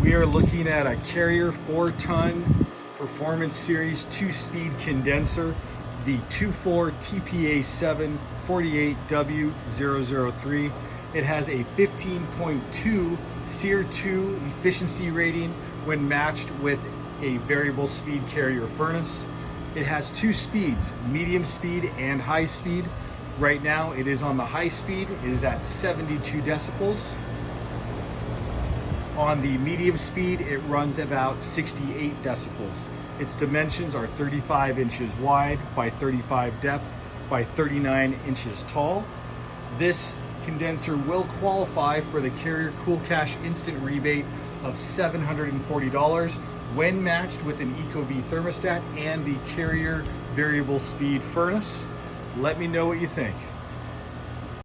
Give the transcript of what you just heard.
We are looking at a Carrier 4-ton Performance Series 2-speed condenser, the 24TPA748W003. It has a 15.2 SEER 2 efficiency rating when matched with a variable speed Carrier furnace. It has 2 speeds, medium speed and high speed. Right now it is on the high speed, it is at 72 decibels. On the medium speed, it runs about 68 decibels. Its dimensions are 35 inches wide by 35 depth by 39 inches tall. This condenser will qualify for the Carrier Cool Cash Instant Rebate of $740 when matched with an ecobee thermostat and the Carrier variable speed furnace. Let me know what you think.